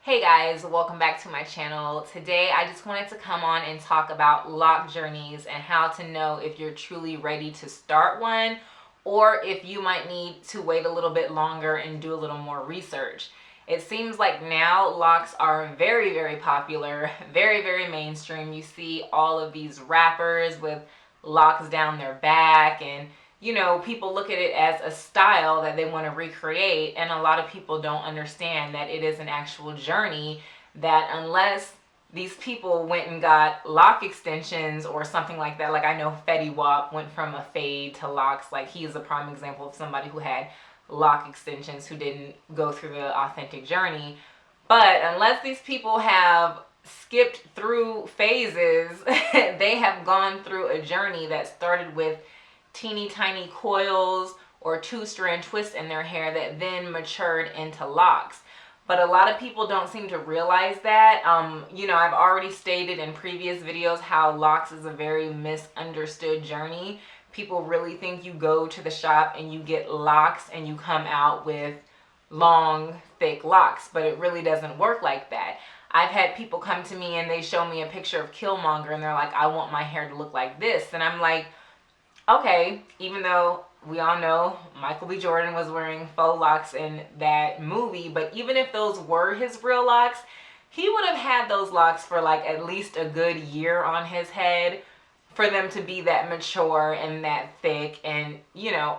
Hey guys, welcome back to my channel. Today I just wanted to come on and talk about lock journeys and how to know if you're truly ready to start one or if you might need to wait a little bit longer and do a little more research. It seems like now locks are very popular, very mainstream. You see all of these rappers with locks down their back, and people look at it as a style that they want to recreate, and a lot of people don't understand that it is an actual journey, that unless these people went and got lock extensions or something like that, like I know Fetty Wap went from a fade to locks, like he is a prime example of somebody who had lock extensions who didn't go through the authentic journey. But unless these people have skipped through phases, they have gone through a journey that started with teeny tiny coils or two-strand twists in their hair that then matured into locks. But a lot of people don't seem to realize that. I've already stated in previous videos how locks is a very misunderstood journey. People really think you go to the shop and you get locks and you come out with long, thick locks, but it really doesn't work like that. I've had people come to me and they show me a picture of Killmonger and they're like, I want my hair to look like this. And I'm like, okay, even though we all know Michael B. Jordan was wearing faux locks in that movie, but even if those were his real locks, he would have had those locks for like at least a good year on his head for them to be that mature and that thick and,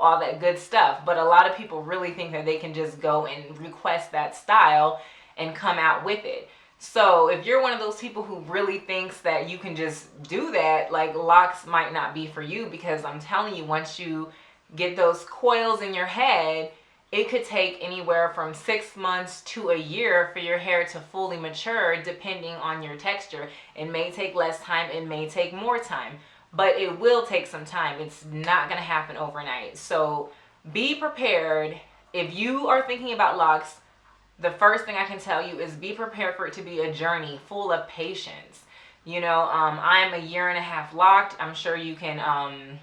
all that good stuff. But a lot of people really think that they can just go and request that style and come out with it. So if you're one of those people who really thinks that you can just do that, like locks might not be for you, because I'm telling you, once you get those coils in your head, it could take anywhere from 6 months to a year for your hair to fully mature, depending on your texture. It may take less time, it may take more time, but it will take some time. It's not going to happen overnight. So be prepared. If you are thinking about locks, the first thing I can tell you is be prepared for it to be a journey full of patience. I'm a year and a half locked. I'm sure you can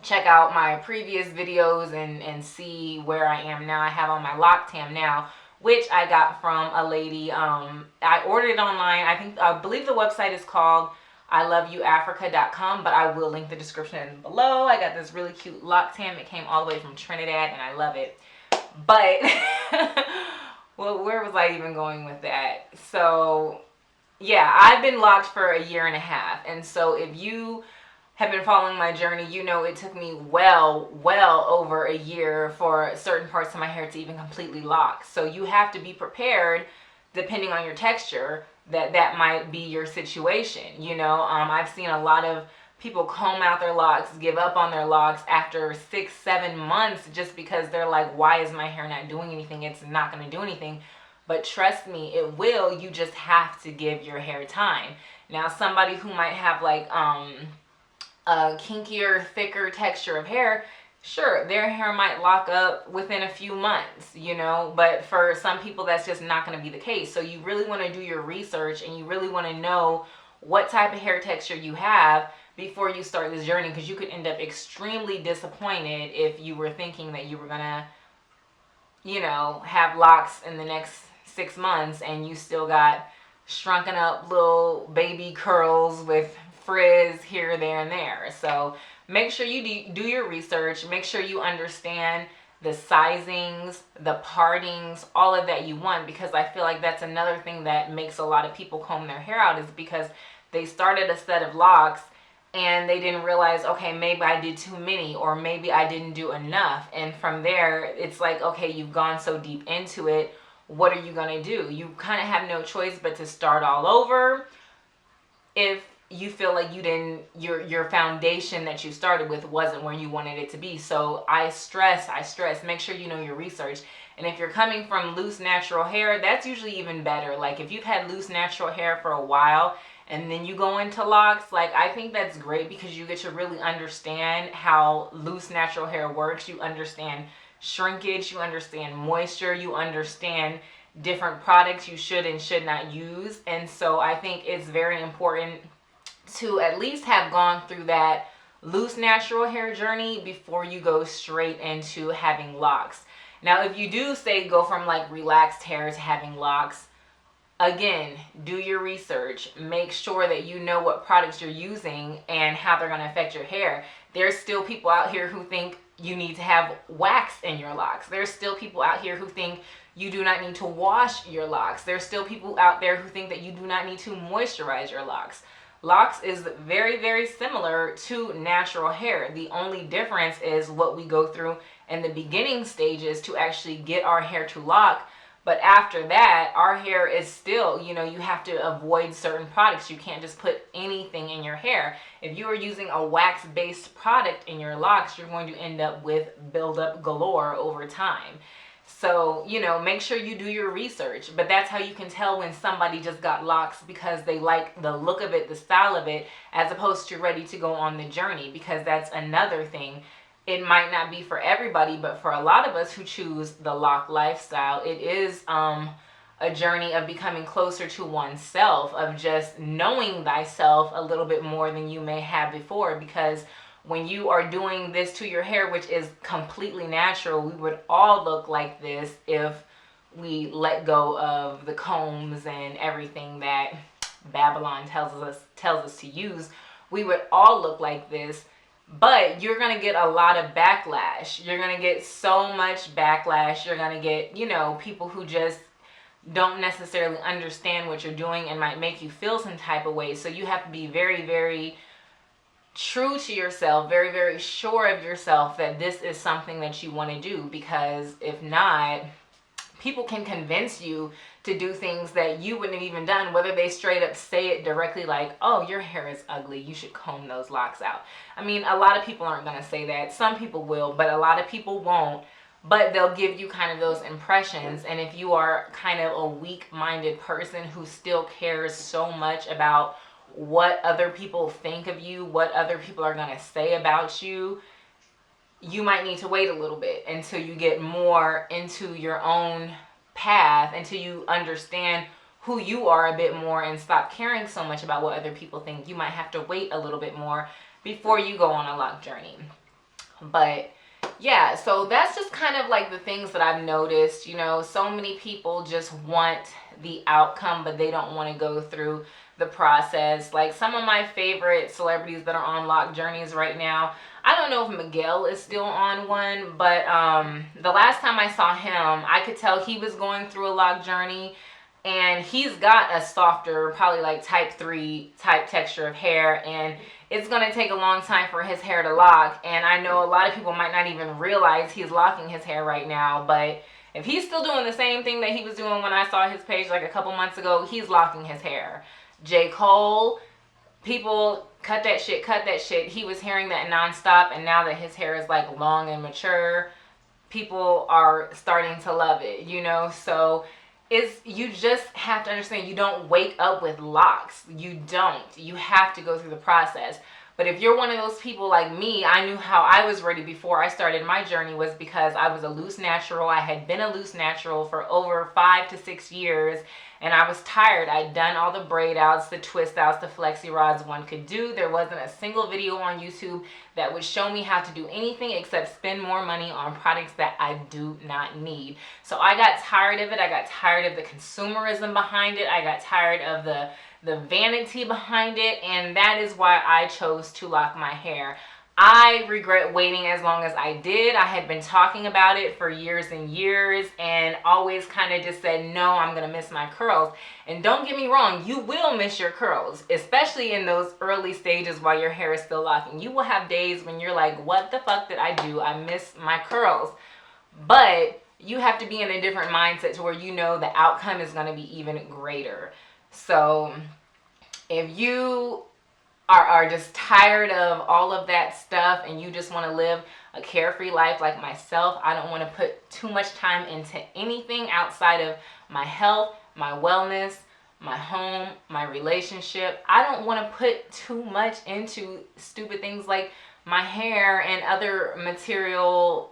check out my previous videos and see where I am now. I have on my lock tam now, which I got from a lady. I ordered it online. I believe the website is called iloveyouafrica.com, but I will link the description below. I got this really cute lock tam. It came all the way from Trinidad and I love it. But well, where was I even going with that? So yeah, I've been locked for a year and a half. And so if you have been following my journey, it took me well over a year for certain parts of my hair to even completely lock. So you have to be prepared, depending on your texture, that might be your situation. I've seen a lot of people comb out their locks, give up on their locks after 6-7 months, just because they're like, why is my hair not doing anything? It's not going to do anything. But trust me, it will. You just have to give your hair time. Now, somebody who might have like a kinkier, thicker texture of hair, sure, their hair might lock up within a few months, but for some people that's just not going to be the case. So you really want to do your research and you really want to know what type of hair texture you have before you start this journey, because you could end up extremely disappointed if you were thinking that you were gonna have locks in the next 6 months and you still got shrunken up little baby curls with frizz here, there, and there. So make sure you do your research. Make sure you understand the sizings, the partings, all of that you want, because I feel like that's another thing that makes a lot of people comb their hair out, is because they started a set of locks and they didn't realize, okay, maybe I did too many, or maybe I didn't do enough. And from there, it's like, okay, you've gone so deep into it. What are you going to do? You kind of have no choice but to start all over if you feel like you didn't, your foundation that you started with wasn't where you wanted it to be. So I stress, make sure you know your research. And if you're coming from loose natural hair, that's usually even better. Like if you've had loose natural hair for a while and then you go into locks, like I think that's great, because you get to really understand how loose natural hair works. You understand shrinkage, you understand moisture, you understand different products you should and should not use. And so I think it's very important to at least have gone through that loose natural hair journey before you go straight into having locks. Now, if you do say go from like relaxed hair to having locks, again, do your research. Make sure that you know what products you're using and how they're going to affect your hair. There's still people out here who think you need to have wax in your locks. There's still people out here who think you do not need to wash your locks. There's still people out there who think that you do not need to moisturize your locks. Locks is very, very similar to natural hair. The only difference is what we go through in the beginning stages to actually get our hair to lock. But after that, our hair is still, you know, you have to avoid certain products. You can't just put anything in your hair. If you are using a wax-based product in your locks, you're going to end up with buildup galore over time. So, you know, make sure you do your research. But that's how you can tell when somebody just got locks, because they like the look of it, the style of it, as opposed to ready to go on the journey. Because that's another thing. It might not be for everybody, but for a lot of us who choose the lock lifestyle, it is a journey of becoming closer to oneself, of just knowing thyself a little bit more than you may have before. Because when you are doing this to your hair, which is completely natural, we would all look like this if we let go of the combs and everything that Babylon tells us to use. We would all look like this. But you're going to get a lot of backlash. You're going to get so much backlash. You're going to get, you know, people who just don't necessarily understand what you're doing and might make you feel some type of way. So you have to be very, very true to yourself, very, very sure of yourself that this is something that you want to do. Because if not, people can convince you to do things that you wouldn't have even done, whether they straight up say it directly like, oh, your hair is ugly, you should comb those locks out. I mean, a lot of people aren't going to say that. Some people will, but a lot of people won't. But they'll give you kind of those impressions. And if you are kind of a weak-minded person who still cares so much about what other people think of you, what other people are going to say about you, you might need to wait a little bit until you get more into your own path, until you understand who you are a bit more and stop caring so much about what other people think. You might have to wait a little bit more before you go on a lock journey. But yeah, so that's just kind of like the things that I've noticed. You know, so many people just want the outcome, but they don't want to go through the process. Like some of my favorite celebrities that are on lock journeys right now, I don't know if Miguel is still on one, but the last time I saw him, I could tell he was going through a lock journey, and he's got a softer, probably like type 3 type texture of hair, and it's going to take a long time for his hair to lock. And I know a lot of people might not even realize he's locking his hair right now, but if he's still doing the same thing that he was doing when I saw his page like a couple months ago, he's locking his hair. J. Cole, people cut that shit. He was hearing that nonstop, and now that his hair is like long and mature, people are starting to love it, you know. So you just have to understand, you don't wake up with locks. You don't. You have to go through the process. But if you're one of those people like me, I knew how I was ready before I started my journey was because I was a loose natural. I had been a loose natural for over 5 to 6 years, and I was tired. I'd done all the braid outs, the twist outs, the flexi rods one could do. There wasn't a single video on YouTube that would show me how to do anything except spend more money on products that I do not need. So I got tired of it. I got tired of the consumerism behind it. I got tired of the vanity behind it, and that is why I chose to lock my hair. I regret waiting as long as I did. I had been talking about it for years and years and always kind of just said, no, I'm going to miss my curls. And don't get me wrong, you will miss your curls, especially in those early stages while your hair is still locking. You will have days when you're like, what the fuck did I do? I miss my curls. But you have to be in a different mindset to where you know the outcome is going to be even greater. So if you are just tired of all of that stuff and you just want to live a carefree life like myself, I don't want to put too much time into anything outside of my health, my wellness, my home, my relationship. I don't want to put too much into stupid things like my hair and other material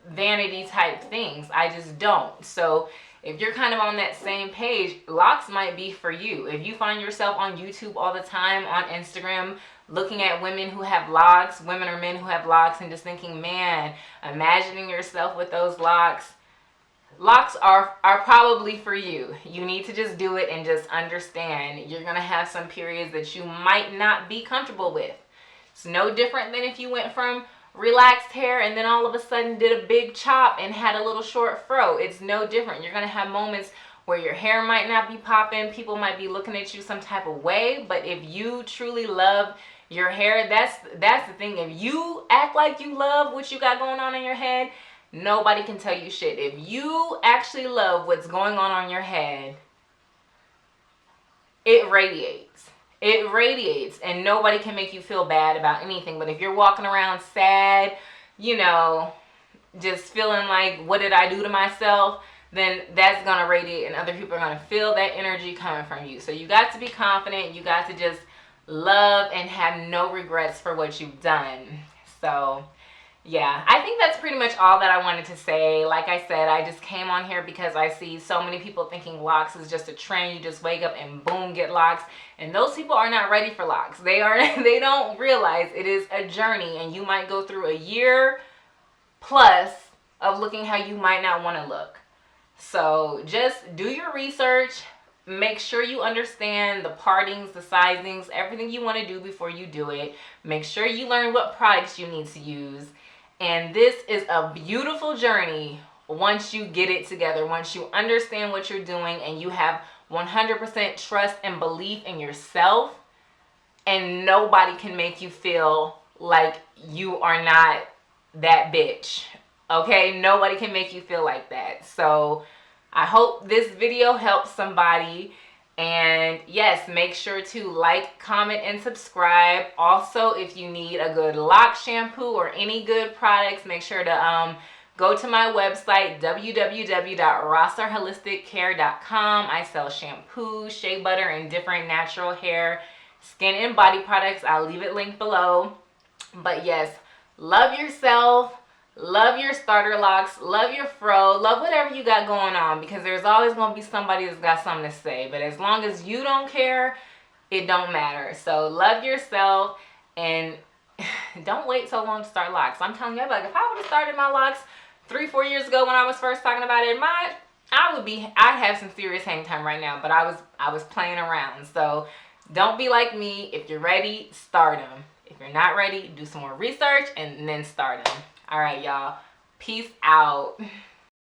vanity type things. I just don't. So if you're kind of on that same page, locks might be for you. If you find yourself on YouTube all the time, on Instagram, looking at women who have locks, women or men who have locks, and just thinking, man, imagining yourself with those locks, locks are probably for you. You need to just do it and just understand you're gonna have some periods that you might not be comfortable with. It's no different than if you went from relaxed hair and then all of a sudden did a big chop and had a little short fro. It's no different. You're gonna have moments where your hair might not be popping, people might be looking at you some type of way, but if you truly love your hair, that's the thing. If you act like you love what you got going on in your head, nobody can tell you shit. If you actually love what's going on your head, it radiates. It radiates, and nobody can make you feel bad about anything. But if you're walking around sad, you know, just feeling like, what did I do to myself? Then that's going to radiate, and other people are going to feel that energy coming from you. So you got to be confident. You got to just love and have no regrets for what you've done. So yeah, I think that's pretty much all that I wanted to say. Like I said, I just came on here because I see so many people thinking locks is just a trend. You just wake up and boom, get locks. And those people are not ready for locks. They don't realize it is a journey, and you might go through a year plus of looking how you might not want to look. So just do your research. Make sure you understand the partings, the sizings, everything you want to do before you do it. Make sure you learn what products you need to use. And this is a beautiful journey once you get it together, once you understand what you're doing and you have 100% trust and belief in yourself, and nobody can make you feel like you are not that bitch. Okay? Nobody can make you feel like that. So I hope this video helps somebody. And yes, make sure to like, comment, and subscribe. Also, if you need a good lock shampoo or any good products, make sure to go to my website, www.rosarholisticcare.com. I sell shampoo, shea butter, and different natural hair, skin, and body products. I'll leave it linked below. But yes, love yourself. Love your starter locks, love your fro, love whatever you got going on, because there's always going to be somebody that's got something to say. But as long as you don't care, it don't matter. So love yourself, and don't wait so long to start locks. I'm telling you, like, if I would have started my locks 3-4 years ago when I was first talking about it, I'd have some serious hang time right now, but I was playing around. So don't be like me. If you're ready, start them. If you're not ready, do some more research and then start them. All right, y'all. Peace out.